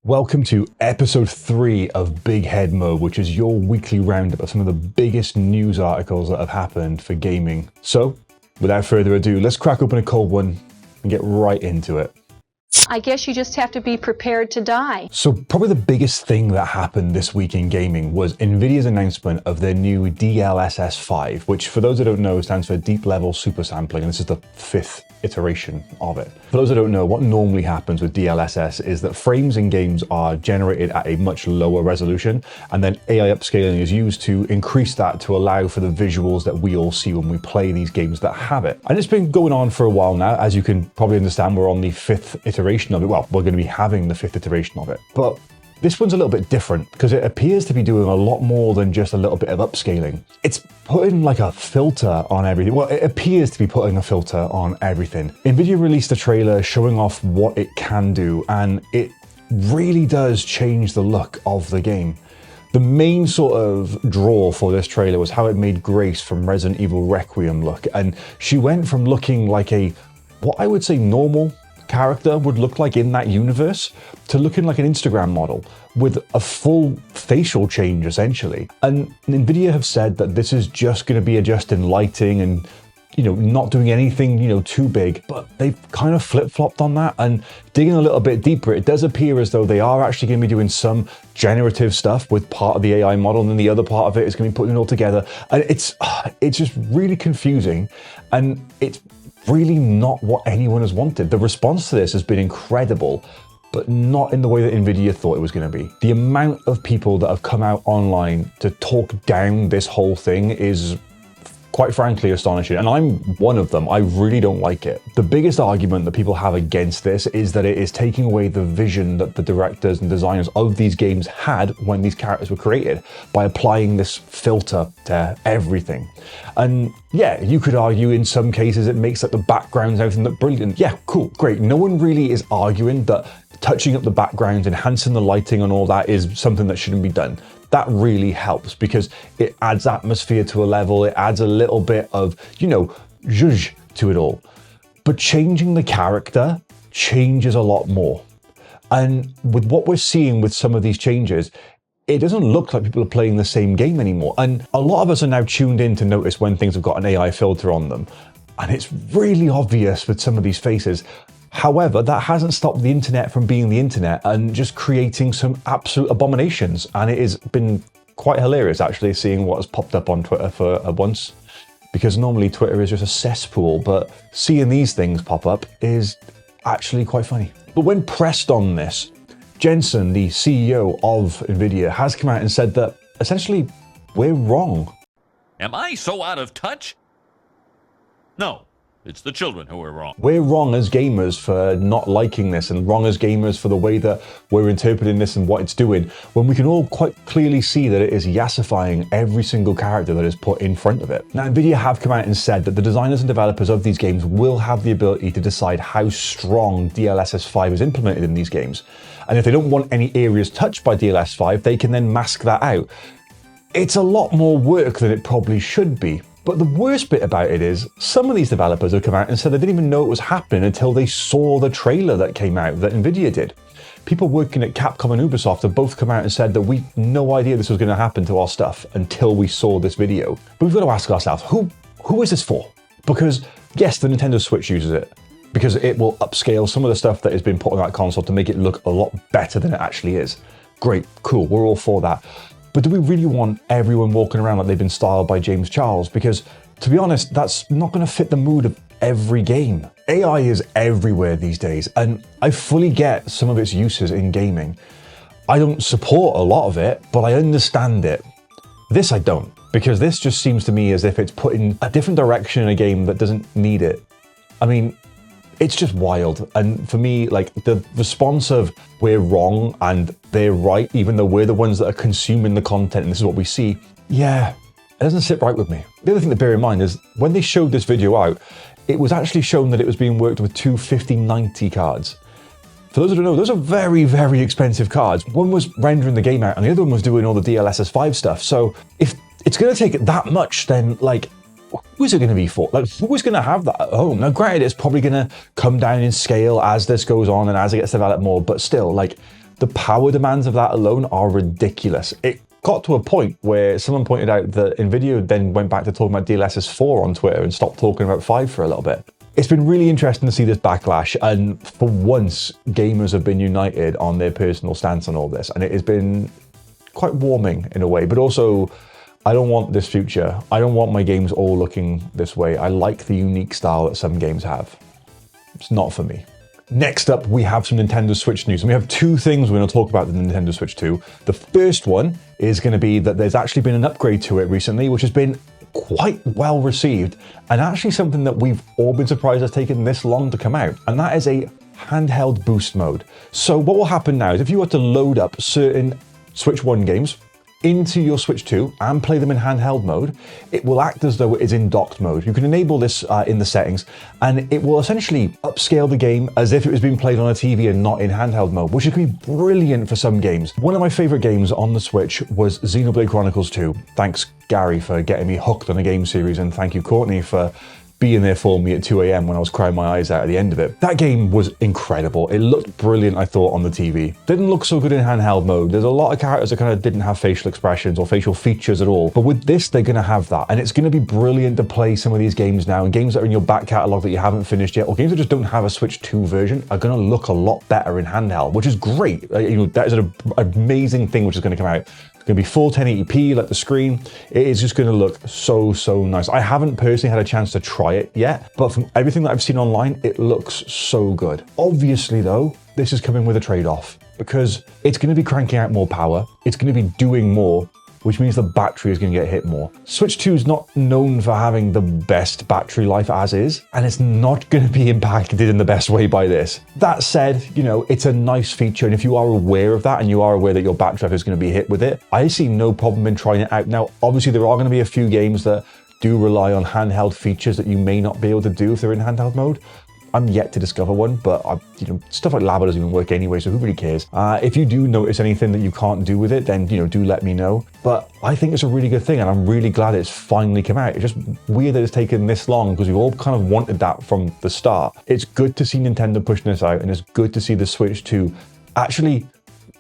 Welcome to episode 3 of Big Head Mode, which is your weekly roundup of some of the biggest news articles that have happened for gaming. So, without further ado, let's crack open a cold one and get right into it. I guess you just have to be prepared to die. So probably the biggest thing that happened this week in gaming was Nvidia's announcement of their new DLSS 5, which for those that don't know stands for Deep Level Super Sampling, and this is the 5th iteration of it. For those that don't know, what normally happens with DLSS is that frames in games are generated at a much lower resolution, and then AI upscaling is used to increase that to allow for the visuals that we all see when we play these games that have it. And it's been going on for a while now. As you can probably understand, we're on the 5th iteration of it. Well, we're going to be having the 5th iteration of it. But this one's a little bit different because it appears to be doing a lot more than just a little bit of upscaling. It's putting like a filter on everything. Well, it appears to be putting a filter on everything. Nvidia released a trailer showing off what it can do, and it really does change the look of the game. The main sort of draw for this trailer was how it made Grace from Resident Evil Requiem look, and she went from looking like what I would say normal character would look like in that universe to looking like an Instagram model with a full facial change essentially. And Nvidia have said that this is just going to be adjusting lighting and not doing anything too big, but they've kind of flip-flopped on that. And digging a little bit deeper, it does appear as though they are actually going to be doing some generative stuff with part of the AI model, and then the other part of it is going to be putting it all together. And it's just really confusing, and it's really not what anyone has wanted. The response to this has been incredible, but not in the way that Nvidia thought it was going to be. The amount of people that have come out online to talk down this whole thing is quite frankly astonishing, and I'm one of them. I really don't like it. The biggest argument that people have against this is that it is taking away the vision that the directors and designers of these games had when these characters were created by applying this filter to everything. And yeah, you could argue in some cases it makes like the backgrounds and everything look brilliant. Yeah, cool, great. No one really is arguing that touching up the backgrounds, enhancing the lighting and all that is something that shouldn't be done. That really helps because it adds atmosphere to a level, it adds a little bit of, zhuzh to it all. But changing the character changes a lot more. And with what we're seeing with some of these changes, it doesn't look like people are playing the same game anymore. And a lot of us are now tuned in to notice when things have got an AI filter on them. And it's really obvious with some of these faces. However, that hasn't stopped the internet from being the internet and just creating some absolute abominations. And it has been quite hilarious actually seeing what has popped up on Twitter for once, because normally Twitter is just a cesspool, but seeing these things pop up is actually quite funny. But when pressed on this, Jensen, the CEO of Nvidia, has come out and said that essentially we're wrong. Am I so out of touch? No. It's the children who are wrong. We're wrong as gamers for not liking this, and wrong as gamers for the way that we're interpreting this and what it's doing, when we can all quite clearly see that it is yassifying every single character that is put in front of it. Now, Nvidia have come out and said that the designers and developers of these games will have the ability to decide how strong DLSS 5 is implemented in these games. And if they don't want any areas touched by DLSS 5, they can then mask that out. It's a lot more work than it probably should be. But the worst bit about it is some of these developers have come out and said they didn't even know it was happening until they saw the trailer that came out that Nvidia did. People working at Capcom and Ubisoft have both come out and said that we had no idea this was going to happen to our stuff until we saw this video. But we've got to ask ourselves, who is this for? Because yes, the Nintendo Switch uses it because it will upscale some of the stuff that has been put on that console to make it look a lot better than it actually is. Great, cool, we're all for that. But do we really want everyone walking around like they've been styled by James Charles? Because, to be honest, that's not going to fit the mood of every game. AI is everywhere these days, and I fully get some of its uses in gaming. I don't support a lot of it, but I understand it. This I don't, because this just seems to me as if it's put in a different direction in a game that doesn't need it. I mean, it's just wild. And for me, like the response of we're wrong and they're right, even though we're the ones that are consuming the content and this is what we see, yeah, it doesn't sit right with me. The other thing to bear in mind is when they showed this video out, it was actually shown that it was being worked with two 5090 cards. For those who don't know, those are very, very expensive cards. One was rendering the game out and the other one was doing all the DLSS 5 stuff. So if it's going to take that much, then like, who is it going to be for? Like, who is going to have that at home? Now, granted, it's probably going to come down in scale as this goes on and as it gets developed more, but still, like, the power demands of that alone are ridiculous. It got to a point where someone pointed out that Nvidia then went back to talking about DLSS 4 on Twitter and stopped talking about 5 for a little bit. It's been really interesting to see this backlash, and for once, gamers have been united on their personal stance on all this, and it has been quite warming in a way, but also, I don't want this future. I don't want my games all looking this way. I like the unique style that some games have. It's not for me. Next up, we have some Nintendo Switch news, and we have two things we're going to talk about with the Nintendo Switch 2. The first one is going to be that there's actually been an upgrade to it recently, which has been quite well received, and actually something that we've all been surprised has taken this long to come out, and that is a handheld boost mode. So what will happen now is if you were to load up certain Switch 1 games into your Switch 2 and play them in handheld mode, it will act as though it is in docked mode. You can enable this in the settings, and it will essentially upscale the game as if it was being played on a TV and not in handheld mode, which can be brilliant for some games. One of my favorite games on the Switch was Xenoblade Chronicles 2. Thanks, Gary, for getting me hooked on a game series, and thank you, Courtney, for being there for me at 2 a.m. when I was crying my eyes out at the end of it. That game was incredible. It looked brilliant, I thought, on the TV. Didn't look so good in handheld mode. There's a lot of characters that kind of didn't have facial expressions or facial features at all. But with this, they're going to have that. And it's going to be brilliant to play some of these games now. And games that are in your back catalogue that you haven't finished yet, or games that just don't have a Switch 2 version, are going to look a lot better in handheld, which is great. That is an amazing thing which is going to come out. Going to be full 1080p, like the screen. It is just going to look so nice. I haven't personally had a chance to try it yet, but from everything that I've seen online, it looks so good. Obviously though, this is coming with a trade-off, because it's going to be cranking out more power. It's going to be doing more, which means the battery is going to get hit more. Switch 2 is not known for having the best battery life as is, and it's not going to be impacted in the best way by this. That said, it's a nice feature, and if you are aware of that and you are aware that your battery life is going to be hit with it, I see no problem in trying it out. Now, obviously there are going to be a few games that do rely on handheld features that you may not be able to do if they're in handheld mode. I'm yet to discover one, but stuff like lava doesn't even work anyway, so who really cares? If you do notice anything that you can't do with it, then do let me know. But I think it's a really good thing, and I'm really glad it's finally come out. It's just weird that it's taken this long, because we've all kind of wanted that from the start. It's good to see Nintendo pushing this out, and it's good to see the Switch 2 actually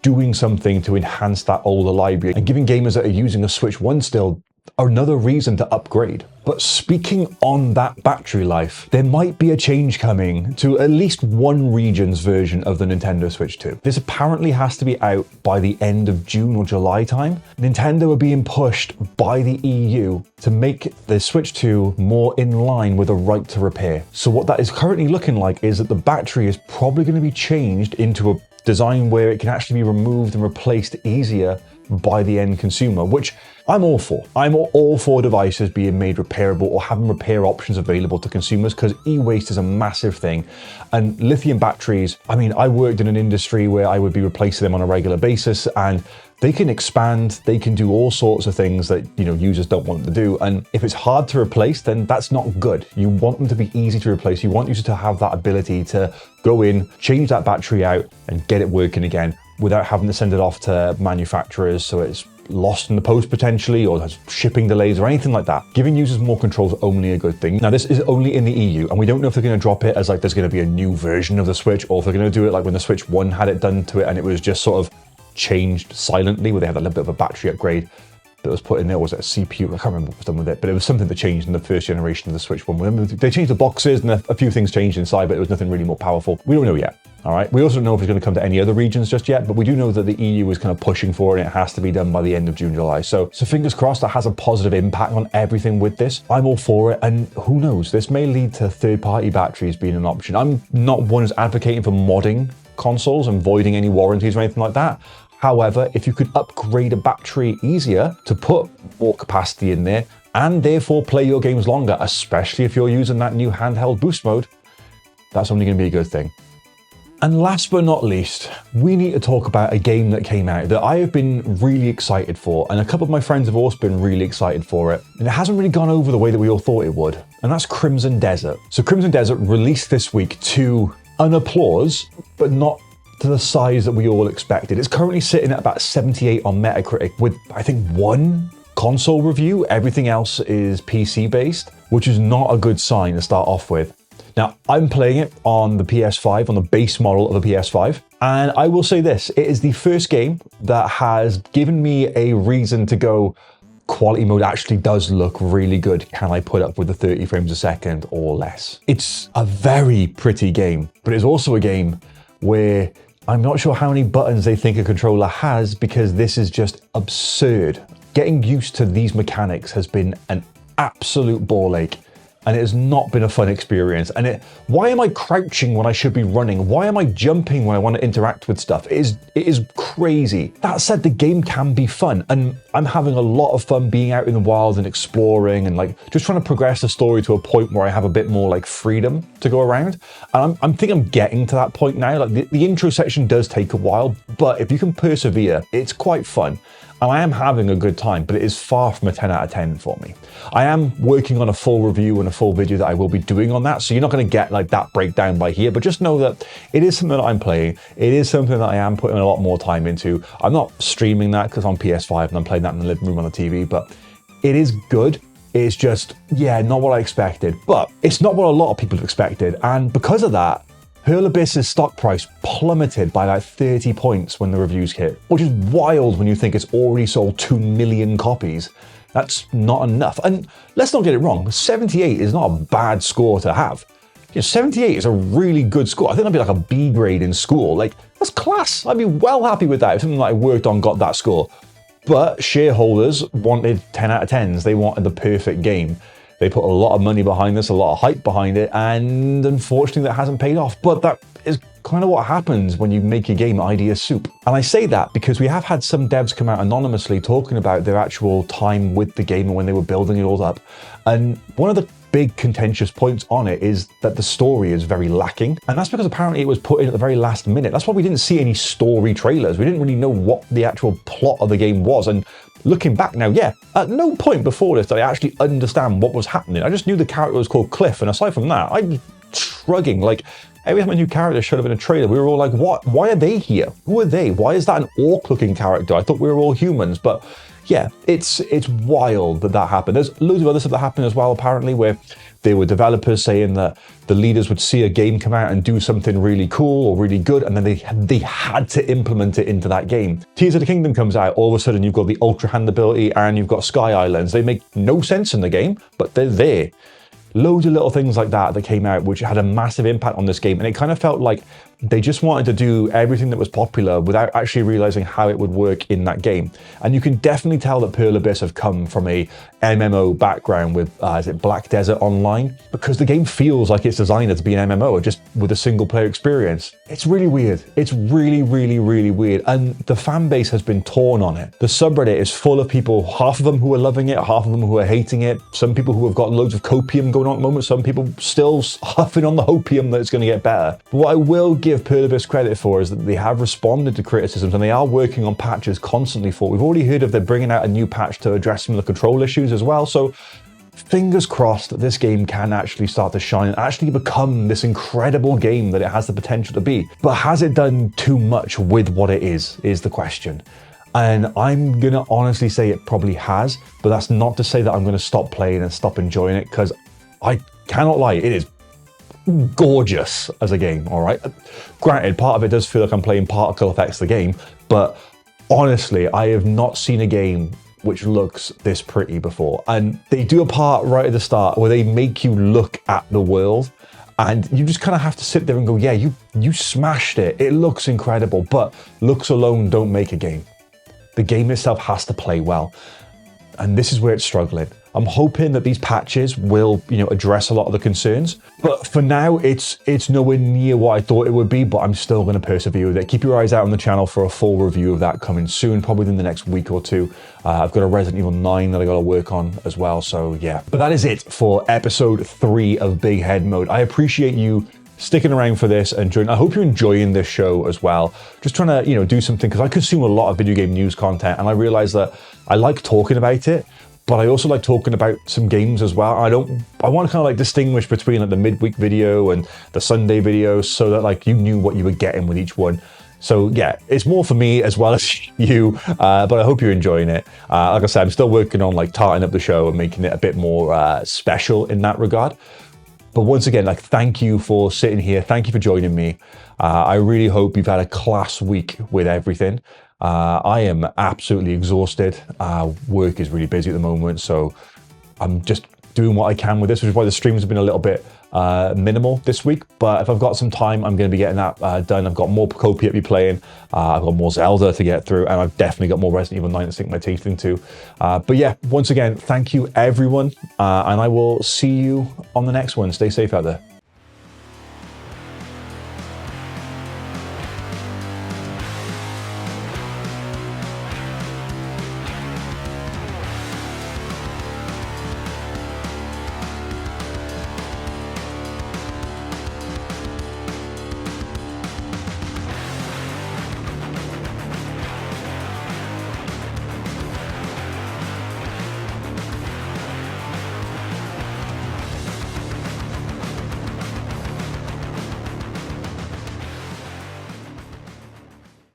doing something to enhance that older library, and giving gamers that are using a Switch 1 still another reason to upgrade. But speaking on that battery life, there might be a change coming to at least one region's version of the Nintendo Switch 2. This apparently has to be out by the end of June or July time. Nintendo are being pushed by the EU to make the Switch 2 more in line with a right to repair. So what that is currently looking like is that the battery is probably going to be changed into a design where it can actually be removed and replaced easier by the end consumer, which I'm all for. I'm all for devices being made repairable or having repair options available to consumers, because e-waste is a massive thing. And lithium batteries, I worked in an industry where I would be replacing them on a regular basis, and they can expand, they can do all sorts of things that users don't want them to do. And if it's hard to replace, then that's not good. You want them to be easy to replace. You want users to have that ability to go in, change that battery out, and get it working again, without having to send it off to manufacturers so it's lost in the post potentially, or has shipping delays or anything like that. Giving users more control is only a good thing. Now, this is only in the EU, and we don't know if they're going to drop it as like there's going to be a new version of the Switch, or if they're going to do it like when the Switch 1 had it done to it and it was just sort of changed silently, where they had a little bit of a battery upgrade that was put in there. Was it a CPU? I can't remember what was done with it, but it was something that changed in the first generation of the Switch 1. They changed the boxes and a few things changed inside, but it was nothing really more powerful. We don't know yet. All right. We also don't know if it's going to come to any other regions just yet, but we do know that the EU is kind of pushing for it, and it has to be done by the end of June, July. So fingers crossed that has a positive impact on everything with this. I'm all for it, and who knows, this may lead to third-party batteries being an option. I'm not one who's advocating for modding consoles and voiding any warranties or anything like that. However, if you could upgrade a battery easier to put more capacity in there and therefore play your games longer, especially if you're using that new handheld boost mode, that's only going to be a good thing. And last but not least, we need to talk about a game that came out that I have been really excited for, and a couple of my friends have also been really excited for it, and it hasn't really gone over the way that we all thought it would, and that's Crimson Desert. So Crimson Desert released this week to an applause, but not to the size that we all expected. It's currently sitting at about 78 on Metacritic, with I think one console review. Everything else is PC based, which is not a good sign to start off with. Now, I'm playing it on the PS5, on the base model of a PS5, and I will say this, it is the first game that has given me a reason to go, quality mode actually does look really good. Can I put up with the 30 frames a second or less? It's a very pretty game, but it's also a game where I'm not sure how many buttons they think a controller has, because this is just absurd. Getting used to these mechanics has been an absolute ball ache, and it has not been a fun experience. And why am I crouching when I should be running? Why am I jumping when I want to interact with stuff? It is crazy. That said, the game can be fun, and I'm having a lot of fun being out in the wild and exploring and like just trying to progress the story to a point where I have a bit more like freedom to go around. And I think I'm getting to that point now. Like the intro section does take a while, but if you can persevere, it's quite fun. And I am having a good time, but it is far from a 10 out of 10 for me. I am working on a full review and a full video that I will be doing on that, so you're not going to get like that breakdown by here, but just know that it is something that I'm playing. It is something that I am putting a lot more time into. I'm not streaming that because I'm PS5 and I'm playing that in the living room on the TV, but it is good. It's just, yeah, not what I expected, but it's not what a lot of people have expected. And because of that, Pearl Abyss's stock price plummeted by like 30 points when the reviews hit, which is wild when you think it's already sold 2 million copies. That's not enough. And let's not get it wrong, 78 is not a bad score to have. 78 is a really good score. I think that'd be like a B grade in school. Like, that's class. I'd be well happy with that if something that I worked on got that score. But shareholders wanted 10 out of 10s. They wanted the perfect game. They put a lot of money behind this, a lot of hype behind it, and unfortunately that hasn't paid off. But that is kind of what happens when you make your game idea soup. And I say that because we have had some devs come out anonymously talking about their actual time with the game and when they were building it all up. And one of the big contentious points on it is that the story is very lacking. And that's because apparently it was put in at the very last minute. That's why we didn't see any story trailers. We didn't really know what the actual plot of the game was. And looking back now, yeah, at no point before this did I actually understand what was happening. I just knew the character was called Cliff. And aside from that, I was shrugging. Like, every time a new character showed up in a trailer, we were all like, what? Why are they here? Who are they? Why is that an orc-looking character? I thought we were all humans. But yeah, it's wild that that happened. There's loads of other stuff that happened as well, apparently, where there were developers saying that the leaders would see a game come out and do something really cool or really good, and then they had to implement it into that game. Tears of the Kingdom comes out, all of a sudden you've got the Ultra Hand ability and you've got Sky Islands. They make no sense in the game, but they're there. Loads of little things like that came out which had a massive impact on this game, and it kind of felt like they just wanted to do everything that was popular without actually realizing how it would work in that game. And you can definitely tell that Pearl Abyss have come from a MMO background with, is it Black Desert Online? Because the game feels like it's designed to be an MMO, just with a single player experience. It's really weird. It's really, really, really weird. And the fan base has been torn on it. The subreddit is full of people, half of them who are loving it, half of them who are hating it. Some people who have got loads of copium going on at the moment, some people still huffing on the hopium that it's going to get better. But what I will give Pearl Abyss credit for is that they have responded to criticisms and they are working on patches constantly for it. We've already heard of they're bringing out a new patch to address some of the control issues as well. So fingers crossed that this game can actually start to shine and actually become this incredible game that it has the potential to be. But has it done too much with what it is the question. And I'm gonna honestly say it probably has, but that's not to say that I'm gonna stop playing and stop enjoying it, because I cannot lie, it is gorgeous as a game, all right? Granted, part of it does feel like I'm playing particle effects the game, but honestly, I have not seen a game which looks this pretty before. And they do a part right at the start where they make you look at the world, and you just kind of have to sit there and go, yeah, you smashed it. It looks incredible, but looks alone don't make a game. The game itself has to play well. And this is where it's struggling. I'm hoping that these patches will, address a lot of the concerns. But for now, it's nowhere near what I thought it would be, but I'm still going to persevere with it. Keep your eyes out on the channel for a full review of that coming soon, probably within the next week or two. I've got a Resident Evil 9 that I got to work on as well, so yeah. But that is it for episode 3 of Big Head Mode. I appreciate you sticking around for this and joining. I hope you're enjoying this show as well. Just trying to, do something, because I consume a lot of video game news content, and I realize that I like talking about it, but I also like talking about some games as well. I want to kind of like distinguish between like the midweek video and the Sunday videos, so that like you knew what you were getting with each one. So yeah, it's more for me as well as you, but I hope you're enjoying it. Like I said, I'm still working on like tarting up the show and making it a bit more special in that regard. But once again, like, thank you for sitting here. Thank you for joining me. I really hope you've had a class week with everything. I am absolutely exhausted. Work is really busy at the moment, so I'm just doing what I can with this, which is why the streams have been a little bit minimal this week. But if I've got some time, I'm going to be getting that done. I've got more Copia to be playing. I've got more Zelda to get through, and I've definitely got more Resident Evil 9 to sink my teeth into. But yeah, once again, thank you everyone, and I will see you on the next one. Stay safe out there.